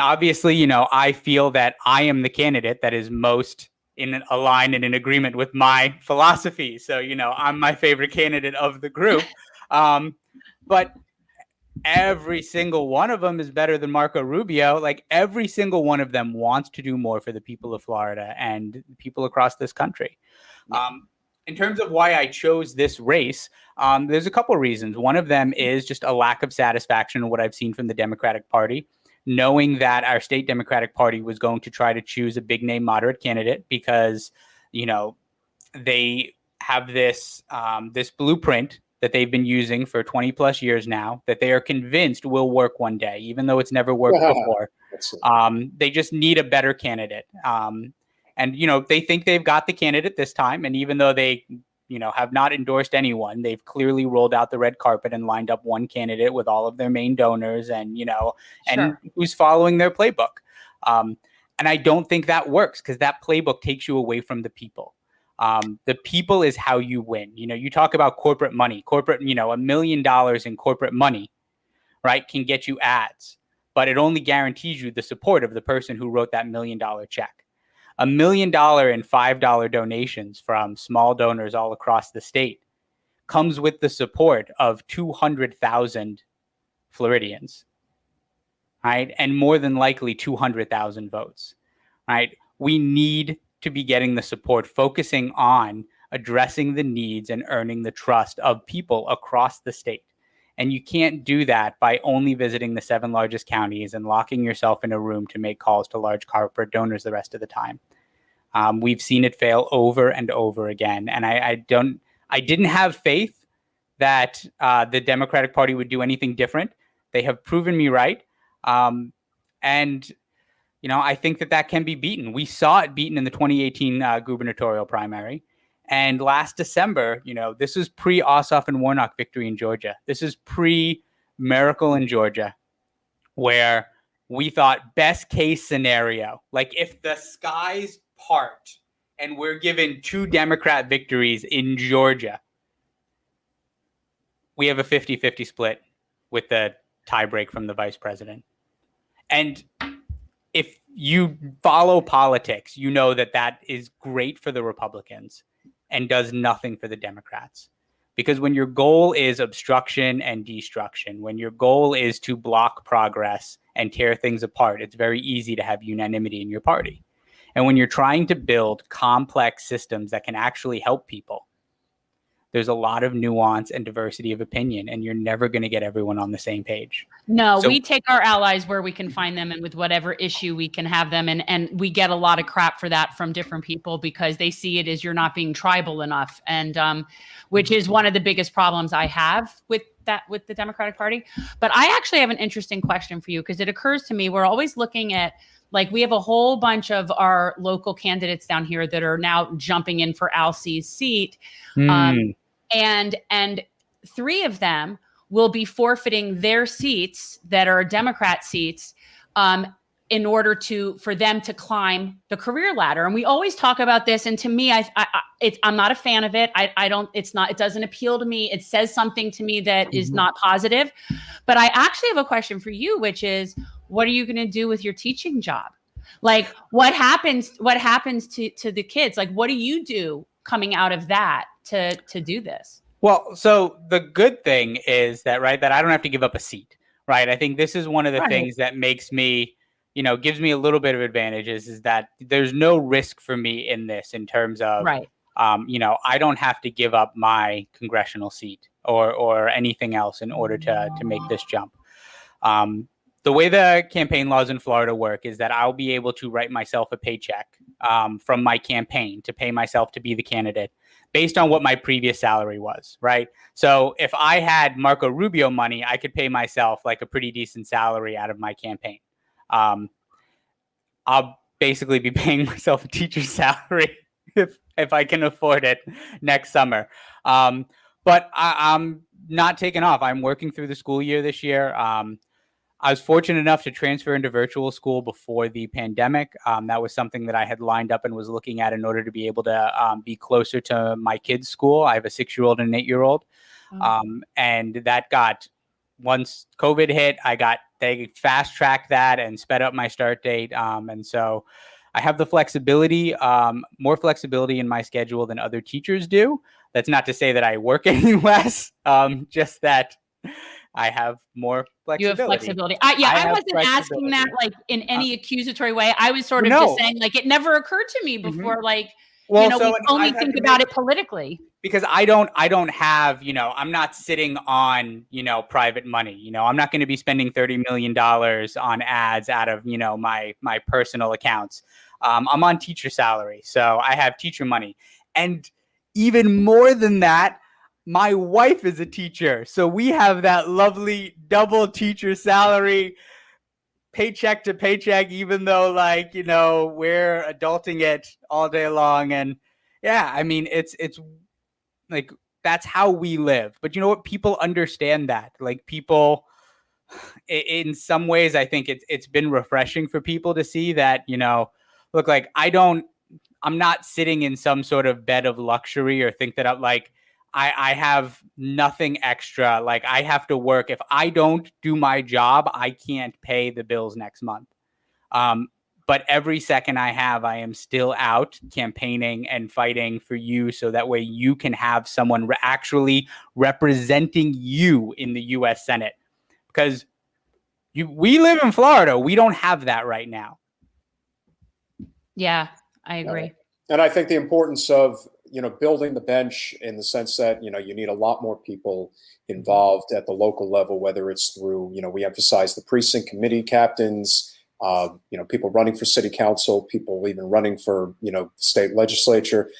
obviously, I feel that I am the candidate that is most in a line and in agreement with my philosophy. So, I'm my favorite candidate of the group. But every single one of them is better than Marco Rubio. Like every single one of them wants to do more for the people of Florida and people across this country. In terms of why I chose this race, there's a couple of reasons. One of them is just a lack of satisfaction in what I've seen from the Democratic Party, knowing that our state Democratic Party was going to try to choose a big name moderate candidate because, they have this blueprint that they've been using for 20 plus years now that they are convinced will work one day, even though it's never worked before. They just need a better candidate. And, they think they've got the candidate this time. And even though they, have not endorsed anyone, they've clearly rolled out the red carpet and lined up one candidate with all of their main donors and, and who's following their playbook. And I don't think that works because that playbook takes you away from the people. The people is how you win. You talk about corporate money, $1 million in corporate money, right, can get you ads, but it only guarantees you the support of the person who wrote that $1 million check. $1 million and $5 donations from small donors all across the state comes with the support of 200,000 Floridians, right? And more than likely 200,000 votes, right? We need to be getting the support, focusing on addressing the needs and earning the trust of people across the state. And you can't do that by only visiting the 7 largest counties and locking yourself in a room to make calls to large corporate donors the rest of the time. We've seen it fail over and over again. And I didn't have faith that the Democratic Party would do anything different. They have proven me right. And I think that can be beaten. We saw it beaten in the 2018 gubernatorial primary. And last December, this was pre-Ossoff and Warnock victory in Georgia. This is pre-Miracle in Georgia, where we thought best case scenario, like if the skies part and we're given 2 Democrat victories in Georgia, we have a 50-50 split with the tiebreak from the vice president. And if you follow politics, you know that is great for the Republicans and does nothing for the Democrats. Because when your goal is obstruction and destruction, when your goal is to block progress and tear things apart, it's very easy to have unanimity in your party. And when you're trying to build complex systems that can actually help people, there's a lot of nuance and diversity of opinion, and you're never going to get everyone on the same page. No, we take our allies where we can find them and with whatever issue we can have them. And we get a lot of crap for that from different people because they see it as you're not being tribal enough. And which is one of the biggest problems I have with the Democratic Party. But I actually have an interesting question for you because it occurs to me, we're always looking at, like, we have a whole bunch of our local candidates down here that are now jumping in for Al C's seat. And 3 of them will be forfeiting their seats that are Democrat seats in order for them to climb the career ladder. And we always talk about this. And to me, I'm not a fan of it. It doesn't appeal to me. It says something to me that is not positive. But I actually have a question for you, which is, what are you going to do with your teaching job? Like, what happens to the kids? Like, what do you do coming out of that to do this? Well, so the good thing is that I don't have to give up a seat, right? I think this is one of the things that makes me, gives me a little bit of advantages is that there's no risk for me in this in terms of, I don't have to give up my congressional seat or anything else in order to make this jump. The way the campaign laws in Florida work is that I'll be able to write myself a paycheck from my campaign to pay myself to be the candidate based on what my previous salary was, right? So if I had Marco Rubio money, I could pay myself like a pretty decent salary out of my campaign. I'll basically be paying myself a teacher's salary if I can afford it next summer. But I'm not taking off. I'm working through the school year this year. I was fortunate enough to transfer into virtual school before the pandemic. That was something that I had lined up and was looking at in order to be able to be closer to my kids' school. I have a 6-year-old and an 8-year-old. And that got once COVID hit, they fast tracked that and sped up my start date. And so I have the flexibility, more flexibility in my schedule than other teachers do. That's not to say that I work any less, just that I have more flexibility. You have flexibility. I wasn't asking that like in any accusatory way. I was sort of just saying like it never occurred to me before. Like, we only think about it politically. Because I don't have, I'm not sitting on, private money. I'm not going to be spending $30 million on ads out of, my personal accounts. I'm on teacher salary, so I have teacher money. And even more than that, my wife is a teacher. So we have that lovely double teacher salary, paycheck to paycheck, even though we're adulting it all day long. And yeah, I mean, it's like, that's how we live. But you know what? People understand that. Like, people, in some ways, I think it's been refreshing for people to see that, look, like, I'm not sitting in some sort of bed of luxury or think that I have nothing extra. Like, I have to work. If I don't do my job, I can't pay the bills next month. But every second I have, I am still out campaigning and fighting for you, so that way you can have someone actually representing you in the U.S. Senate. Because we live in Florida. We don't have that right now. Yeah, I agree. And I think the importance of, building the bench in the sense that, you need a lot more people involved at the local level, whether it's through, we emphasize the precinct committee captains, people running for city council, people even running for, state legislature.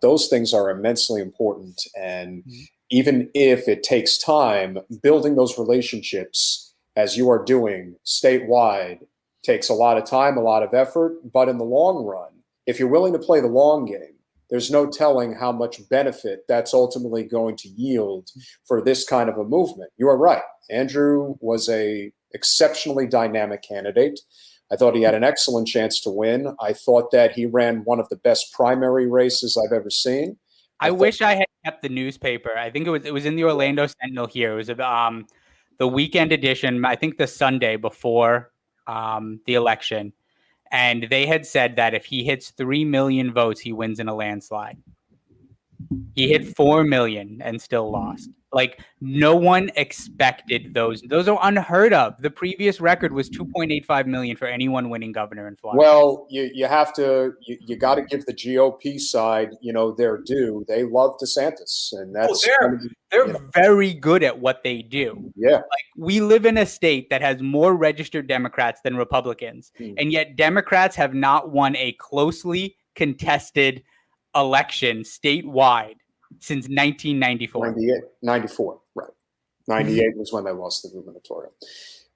Those things are immensely important. And even if it takes time, building those relationships, as you are doing statewide, takes a lot of time, a lot of effort. But in the long run, if you're willing to play the long game, there's no telling how much benefit that's ultimately going to yield for this kind of a movement. You are right. Andrew was a exceptionally dynamic candidate. I thought he had an excellent chance to win. I thought that he ran one of the best primary races I've ever seen. I wish I had kept the newspaper. I think it was in the Orlando Sentinel here. It was the weekend edition, I think the Sunday before the election. And they had said that if he hits 3 million votes, he wins in a landslide. He hit 4 million and still lost. Like, no one expected those. Those are unheard of. The previous record was 2.85 million for anyone winning governor in Florida. Well, you have to, you got to give the GOP side, their due. They love DeSantis, and that's they're very good at what they do. Yeah, like, we live in a state that has more registered Democrats than Republicans, and yet Democrats have not won a closely contested election statewide since 1994. 94, right. 98 was when they lost the gubernatorial.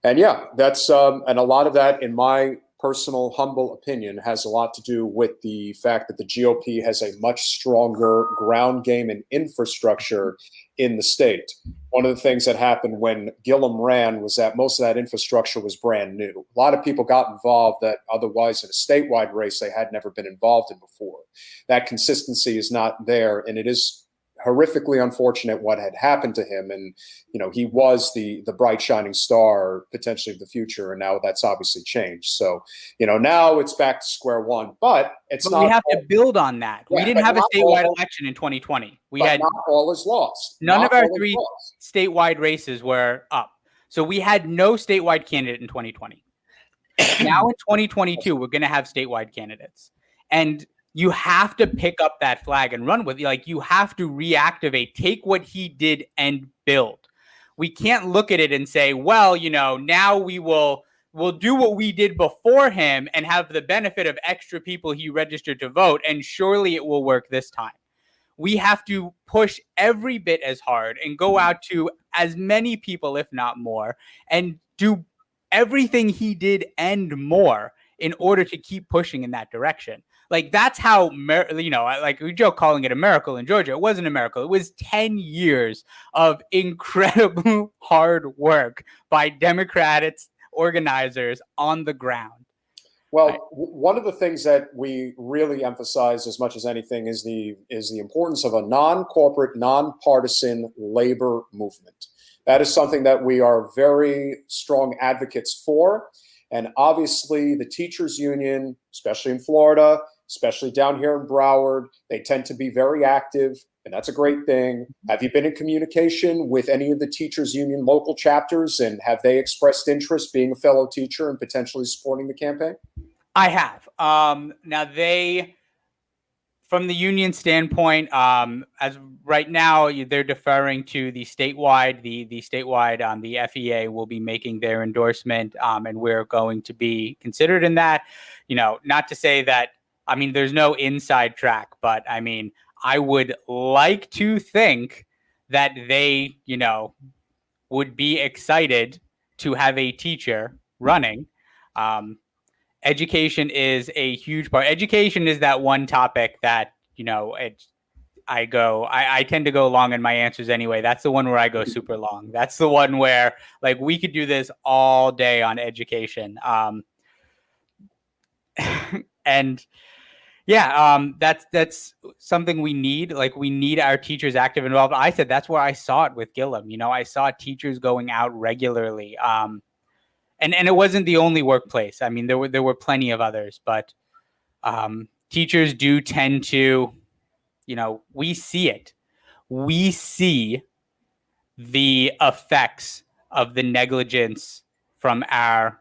And yeah, that's and a lot of that, in my personal humble opinion, has a lot to do with the fact that the GOP has a much stronger ground game and infrastructure in the state. One of the things that happened when Gillum ran was that most of that infrastructure was brand new. A lot of people got involved that otherwise in a statewide race they had never been involved in before. That consistency is not there, and it is horrifically unfortunate what had happened to him. And, he was the bright shining star potentially of the future. And now that's obviously changed. So, now it's back to square one, but we have to build on that. Yeah, we didn't have a statewide election in 2020. Not all is lost. None of our 3 statewide races were up. So we had no statewide candidate in 2020. Now in 2022, we're going to have statewide candidates. And you have to pick up that flag and run with it. Like, you have to reactivate, take what he did and build. We can't look at it and say, well, now we'll do what we did before him and have the benefit of extra people he registered to vote, and surely it will work this time. We have to push every bit as hard and go out to as many people, if not more, and do everything he did and more in order to keep pushing in that direction. Like, that's how, like we joke calling it a miracle in Georgia. It wasn't a miracle. It was 10 years of incredible hard work by Democratic organizers on the ground. Well, one of the things that we really emphasize as much as anything is the importance of a non-corporate, non-partisan labor movement. That is something that we are very strong advocates for. And obviously the teachers union, especially in Florida, especially down here in Broward, they tend to be very active, and that's a great thing. Have you been in communication with any of the teachers union local chapters, and have they expressed interest being a fellow teacher and potentially supporting the campaign? I have. Now from the union standpoint, as right now they're deferring to the statewide. The statewide, the FEA will be making their endorsement, and we're going to be considered in that. Not to say that. I mean, there's no inside track, but I mean, I would like to think that they, would be excited to have a teacher running. Education is a huge part. Education is that one topic that, I tend to go long in my answers anyway. That's the one where I go super long. That's the one where like we could do this all day on education. And yeah, that's something we need. Like we need our teachers active and involved. I said that's where I saw it with Gillum. I saw teachers going out regularly. And it wasn't the only workplace. I mean, there were plenty of others, but teachers do tend to, we see it. We see the effects of the negligence from our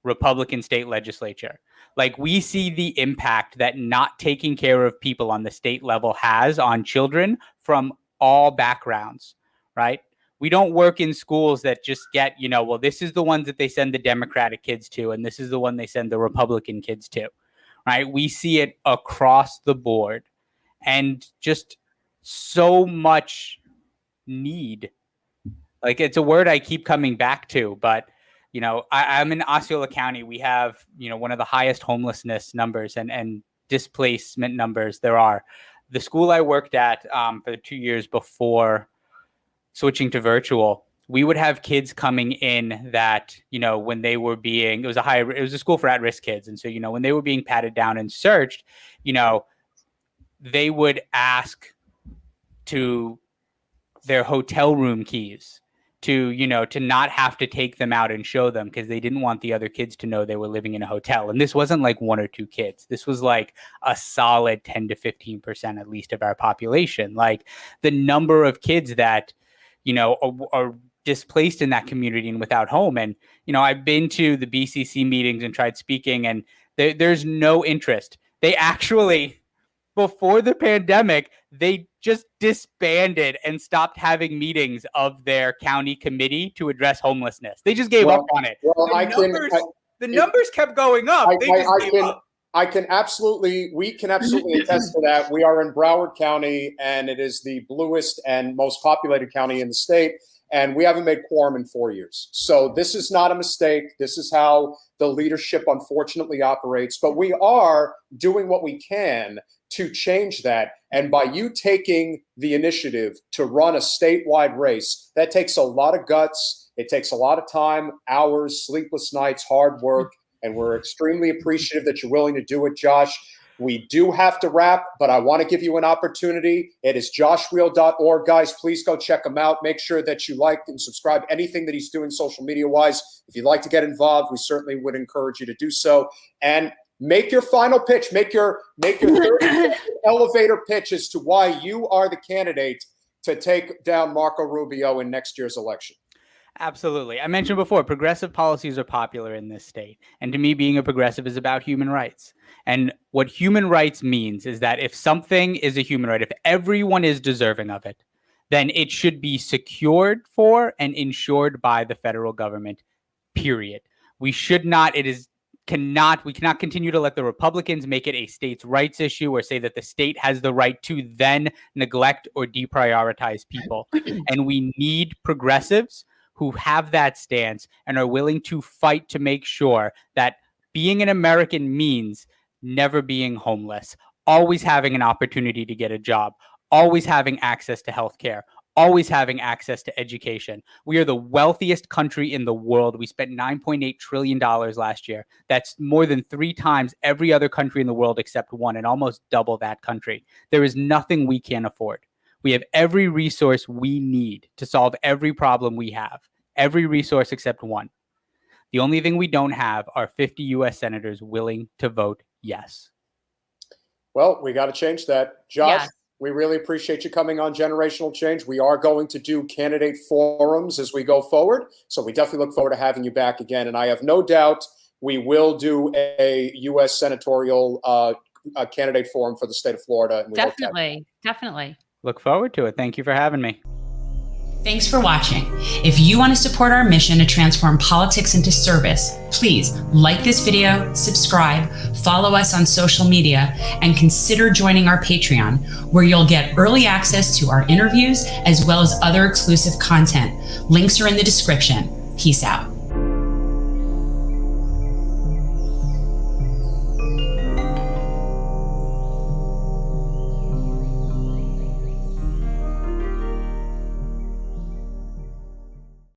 Republican state legislature. Like we see the impact that not taking care of people on the state level has on children from all backgrounds, right? We don't work in schools that just get, well, this is the ones that they send the Democratic kids to, and this is the one they send the Republican kids to, right? We see it across the board, and just so much need. Like it's a word I keep coming back to, but I'm in Osceola County. We have, one of the highest homelessness numbers and displacement numbers there are. The school I worked at for the 2 years before switching to virtual, we would have kids coming in that, when they were being, it was a school for at-risk kids. And so, when they were being patted down and searched, they would ask to their hotel room keys to not have to take them out and show them because they didn't want the other kids to know they were living in a hotel. And this wasn't like one or two kids. This was like a solid 10 to 15% at least of our population. Like the number of kids that, are displaced in that community and without home. And, I've been to the BCC meetings and tried speaking, and there's no interest. They actually, before the pandemic, they just disbanded and stopped having meetings of their county committee to address homelessness. They just gave up on it. Well, the numbers kept going up. We can absolutely attest to that. We are in Broward County, and it is the bluest and most populated county in the state. And we haven't made quorum in 4 years. So this is not a mistake. This is how the leadership unfortunately operates. But we are doing what we can to change that. And by you taking the initiative to run a statewide race, that takes a lot of guts. It takes a lot of time, hours, sleepless nights, hard work. And we're extremely appreciative that you're willing to do it, Josh. We do have to wrap, but I want to give you an opportunity. It is joshwheel.org, guys. Please go check him out. Make sure that you like and subscribe anything that he's doing social media-wise. If you'd like to get involved, we certainly would encourage you to do so. And make your final pitch. Make your 30 elevator pitch as to why you are the candidate to take down Marco Rubio in next year's election. Absolutely. I mentioned before, progressive policies are popular in this state. And to me, being a progressive is about human rights. And what human rights means is that if something is a human right, if everyone is deserving of it, then it should be secured for and insured by the federal government, period. We cannot continue to let the Republicans make it a states' rights issue or say that the state has the right to then neglect or deprioritize people. And we need progressives who have that stance and are willing to fight to make sure that being an American means never being homeless, always having an opportunity to get a job, always having access to healthcare, always having access to education. We are the wealthiest country in the world. We spent $9.8 trillion last year. That's more than 3 times every other country in the world except one, and almost double that country. There is nothing we can't afford. We have every resource we need to solve every problem we have. Every resource except one. The only thing we don't have are 50 U.S. senators willing to vote yes. Well, we got to change that. Josh, Yes. we really appreciate you coming on Generational Change. We are going to do candidate forums as we go forward. So we definitely look forward to having you back again. And I have no doubt we will do a U.S. senatorial candidate forum for the state of Florida. And we hope to have you. Definitely. Look forward to it. Thank you for having me. Thanks for watching. If you want to support our mission to transform politics into service, please like this video, subscribe, follow us on social media, and consider joining our Patreon, where you'll get early access to our interviews as well as other exclusive content. Links are in the description. Peace out.